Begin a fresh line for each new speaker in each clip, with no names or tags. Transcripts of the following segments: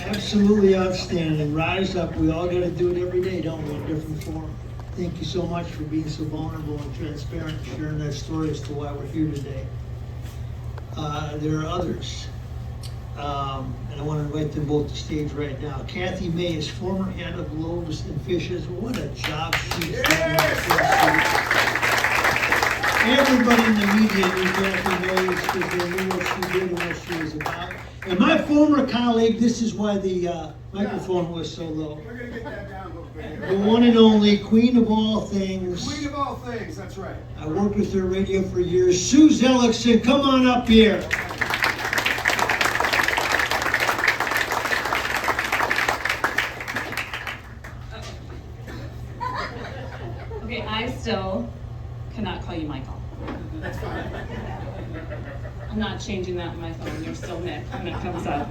Absolutely outstanding. Rise up. We all got to do it every day, don't we, in different form. Thank you so much for being so vulnerable and transparent, sharing that story as to why we're here today. There are others, and I want to invite them both to stage right now. Kathy May is former head of Loaves and Fishes. What a job she's done. Everybody in the media knew Kathy May because they knew what she did and what she was about. And my former colleague, this is why the microphone was so low.
We're going to get that down a little bit.
The one and only queen of all things.
Queen of all things, that's right.
I worked with her radio for years. Sue Zellickson, come on up here.
Okay, I still cannot call you Michael.
That's fine.
I'm not changing that on my phone. You're still Nick when it comes up.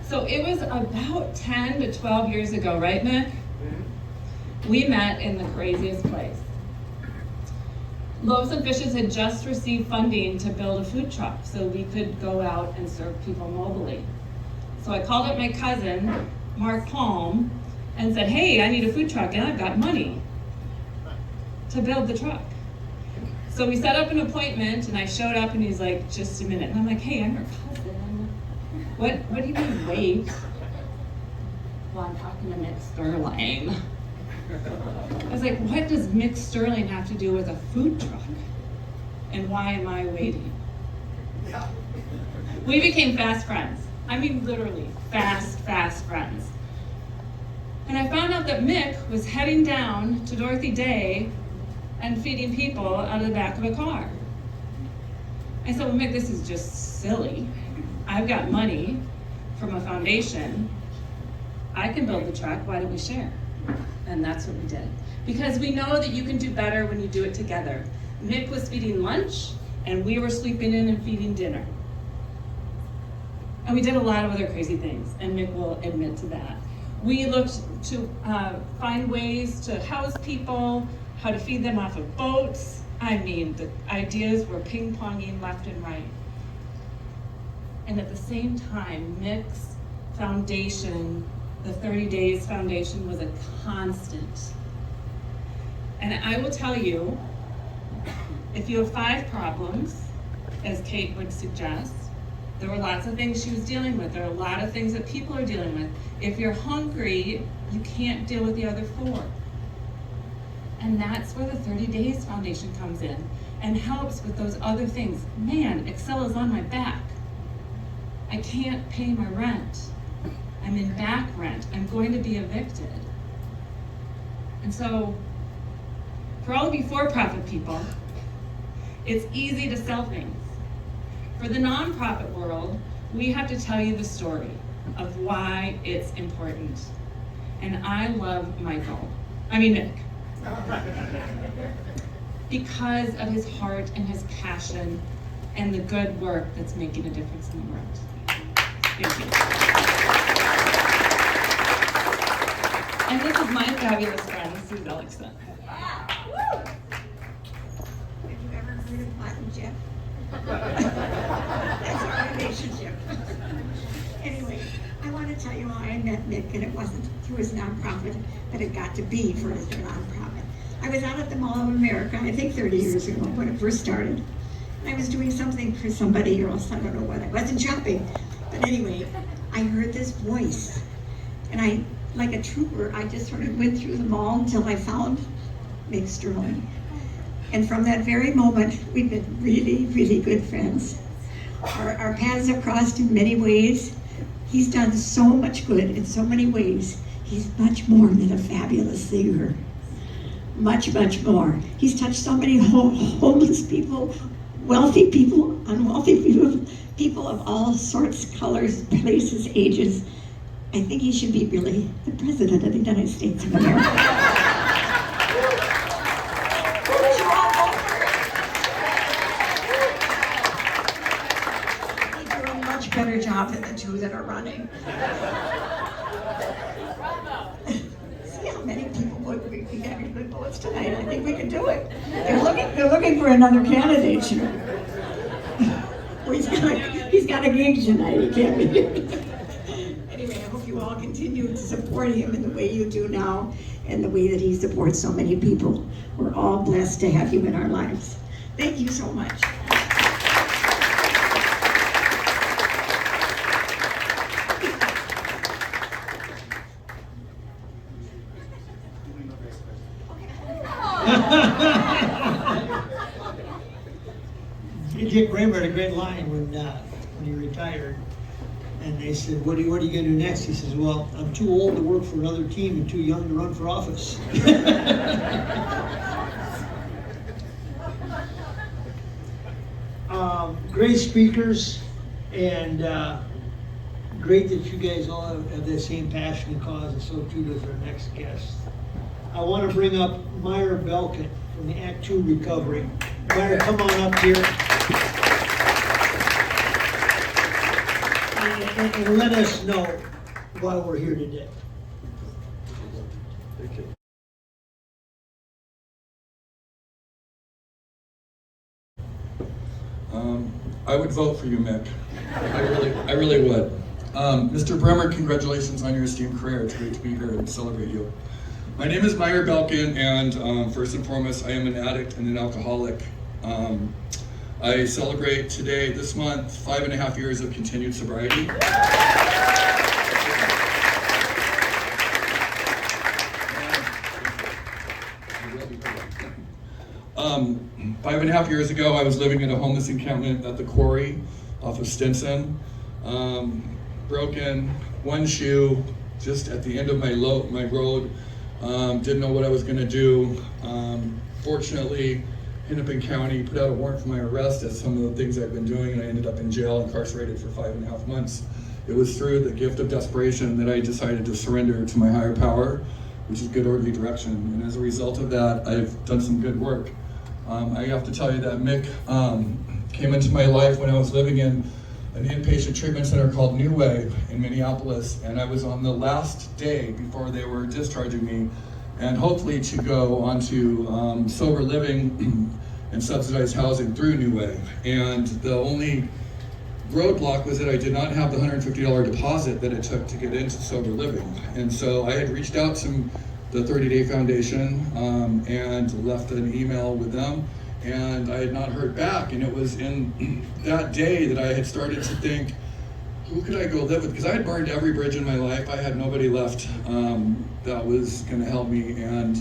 So it was about 10 to 12 years ago, right, Nick? We met in the craziest place. Loaves and Fishes had just received funding to build a food truck so we could go out and serve people mobilely. So I called up my cousin, Mark Palm, and said, hey, I need a food truck and I've got money to build the truck. So we set up an appointment and I showed up and he's like, just a minute. And I'm like, hey, I'm your cousin. What do you mean, wait? Well, I'm talking to Mick Sterling. I was like, what does Mick Sterling have to do with a food truck? And why am I waiting? We became fast friends. I mean, literally, fast friends. And I found out that Mick was heading down to Dorothy Day and feeding people out of the back of a car. I said, well, Mick, this is just silly. I've got money from a foundation. I can build the truck, why don't we share? And that's what we did. Because we know that you can do better when you do it together. Mick was feeding lunch, and we were sleeping in and feeding dinner. And we did a lot of other crazy things, and Mick will admit to that. We looked to find ways to house people, how to feed them off of boats. I mean, the ideas were ping-ponging left and right. And at the same time, Mick's foundation, the 30 Days Foundation, was a constant. And I will tell you, if you have 5 problems, as Kate would suggest, there were lots of things she was dealing with. There are a lot of things that people are dealing with. If you're hungry, you can't deal with the other 4. And that's where the 30 Days Foundation comes in and helps with those other things. Man, Excel is on my back. I can't pay my rent. I'm in back rent. I'm going to be evicted. And so, for all of you for-profit people, it's easy to sell things. For the nonprofit world, we have to tell you the story of why it's important. And I love Nick. Because of his heart and his passion and the good work that's making a difference in the world. Thank you. And this is my fabulous friend, Sue Zellickson.
Have you ever heard of Mike and Jeff? That's our relationship. Anyway, I want to tell you how I met Nick, and it wasn't through his nonprofit, but it got to be for his nonprofit. I was out at the Mall of America, I think 30 years ago when it first started. And I was doing something for somebody else, I don't know what. I wasn't shopping. But anyway, I heard this voice. And I, like a trooper, I just sort of went through the mall until I found Mick Sterling. And from that very moment, we've been really, really good friends. Our paths have crossed in many ways. He's done so much good in so many ways. He's much more than a fabulous singer. Much, much more. He's touched so many homeless people, wealthy people, unwealthy people, people of all sorts, colors, places, ages. I think he should be really the president of the United States of America. He'd do a much better job than the 2 that are running. See how many people would be having good votes tonight. I think we can do it. They're looking for another candidate. Well, he's got a gig tonight. He can't be here. continue to support him in the way you do now and the way that he supports so many people. We're all blessed to have you in our lives. Thank you so much.
Dick Kramer had a great line when he retired, and they said, what are you gonna do next? He says, well, I'm too old to work for another team and too young to run for office. Great speakers, and great that you guys all have that same passion and cause, and so too does our next guest. I want to bring up Meyer Belkin from the Act 2 Recovery. Meyer, come on up here. And let us know why we're here today.
Thank you. I would vote for you, Mick. I really would. Mr. Bremer, congratulations on your esteemed career. It's great to be here and celebrate you. My name is Meyer Belkin, and first and foremost, I am an addict and an alcoholic. I celebrate today, this month, 5.5 years of continued sobriety. 5.5 years ago, I was living in a homeless encampment at the quarry off of Stinson. Broken, one shoe, just at the end of my road. Didn't know what I was going to do. Fortunately, Hennepin County put out a warrant for my arrest as some of the things I've been doing, and I ended up in jail, incarcerated for 5.5 months. It was through the gift of desperation that I decided to surrender to my higher power, which is good orderly direction. And as a result of that, I've done some good work. I have to tell you that Mick came into my life when I was living in an inpatient treatment center called New Way in Minneapolis, and I was on the last day before they were discharging me, and hopefully to go on to sober living and subsidized housing through New Way. And the only roadblock was that I did not have the $150 deposit that it took to get into sober living. And so I had reached out to the 30-Day Foundation and left an email with them, and I had not heard back. And it was in that day that I had started to think, who could I go live with? Because I had burned every bridge in my life. I had nobody left that was going to help me. And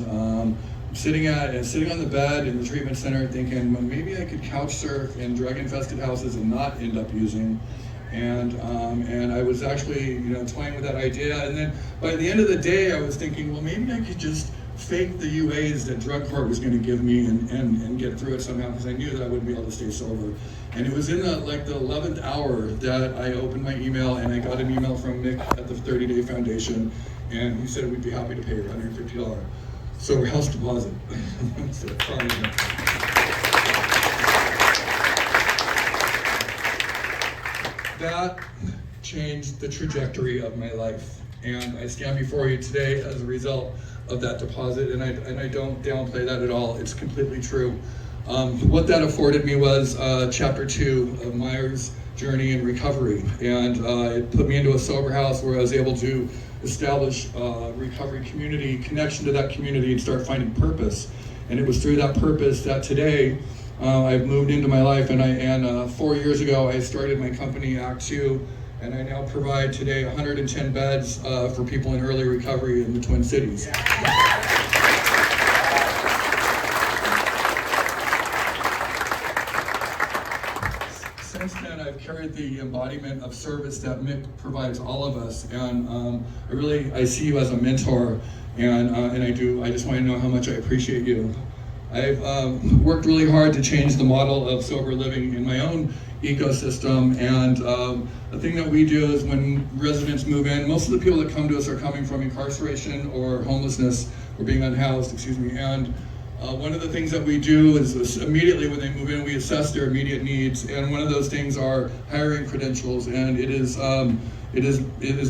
sitting on the bed in the treatment center thinking, well, maybe I could couch surf in drug-infested houses and not end up using. And I was actually, toying with that idea. And then by the end of the day, I was thinking, well, maybe I could just fake the UAs that drug court was going to give me and get through it somehow, because I knew that I wouldn't be able to stay sober. And it was in the 11th hour that I opened my email, and I got an email from Mick at the 30-Day Foundation, and he said we'd be happy to pay your $150 sober house deposit. So, that changed the trajectory of my life, and I stand before you today as a result of that deposit, and I don't downplay that at all. It's completely true. What that afforded me was chapter 2 of Meyer's journey in recovery, and it put me into a sober house where I was able to establish recovery community, connection to that community, and start finding purpose. And it was through that purpose that today I've moved into my life, and 4 years ago I started my company, Act 2, and I now provide today 110 beds for people in early recovery in the Twin Cities. Since then, I've carried the embodiment of service that Mick provides all of us, and I see you as a mentor, and I just want to know how much I appreciate you. I've worked really hard to change the model of sober living in my own ecosystem, and the thing that we do is when residents move in, most of the people that come to us are coming from incarceration or homelessness or being unhoused, and one of the things that we do is immediately when they move in, we assess their immediate needs, and one of those things are hiring credentials, and it is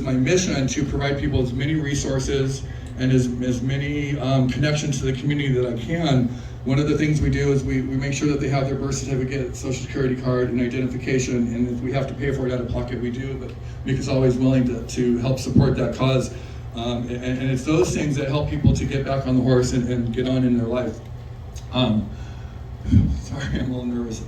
my mission to provide people as many resources and as many connections to the community that I can. One of the things we do is we make sure that they have their birth certificate, social security card, and identification, and if we have to pay for it out of pocket, we do, but Mick is always willing to help support that cause. And it's those things that help people to get back on the horse and get on in their life. Sorry, I'm a little nervous.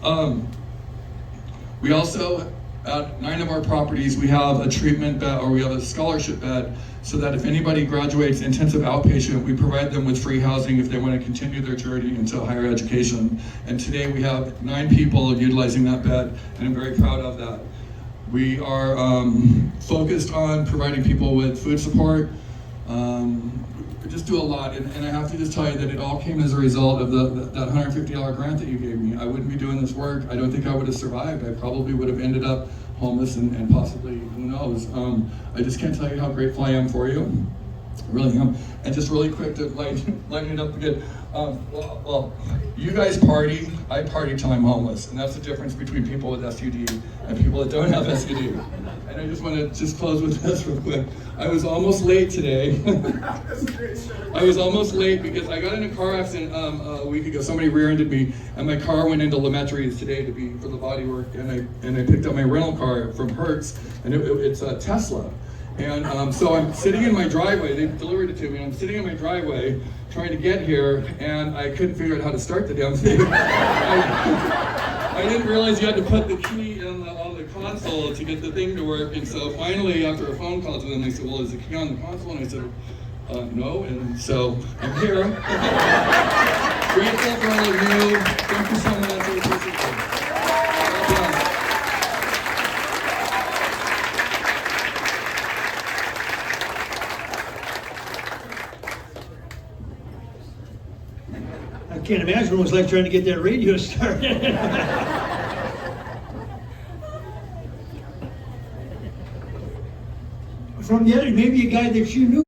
We also, at 9 of our properties, we have a treatment bed, or we have a scholarship bed, so that if anybody graduates intensive outpatient, we provide them with free housing if they want to continue their journey into higher education. And today we have 9 people utilizing that bed, and I'm very proud of that. We are focused on providing people with food support. We just do a lot, and I have to just tell you that it all came as a result of that $150 grant that you gave me. I wouldn't be doing this work. I don't think I would have survived. I probably would have ended up homeless and possibly, who knows. I just can't tell you how grateful I am for you. I really am. And just really quick to lighten it up again. Well, you guys party, I party till I'm homeless. And that's the difference between people with SUD and people that don't have SUD. And I just want to just close with this real quick. I was almost late today. I was almost late because I got in a car accident a week ago. Somebody rear-ended me, and my car went into Lemaitrie's today for the body work. And I picked up my rental car from Hertz, and it's a Tesla. And so I'm sitting in my driveway. They delivered it to me. And I'm sitting in my driveway trying to get here, and I couldn't figure out how to start the damn thing. I didn't realize you had to put the key on the console to get the thing to work. And so finally, after a phone call to them, they said, "Well, is the key on the console?" And I said, "No." And so I'm here. Grateful for all of you. Thank you so much. I appreciate it. Well done.
I can't imagine what it was like trying to get that radio started. From the other, maybe a guy that you knew.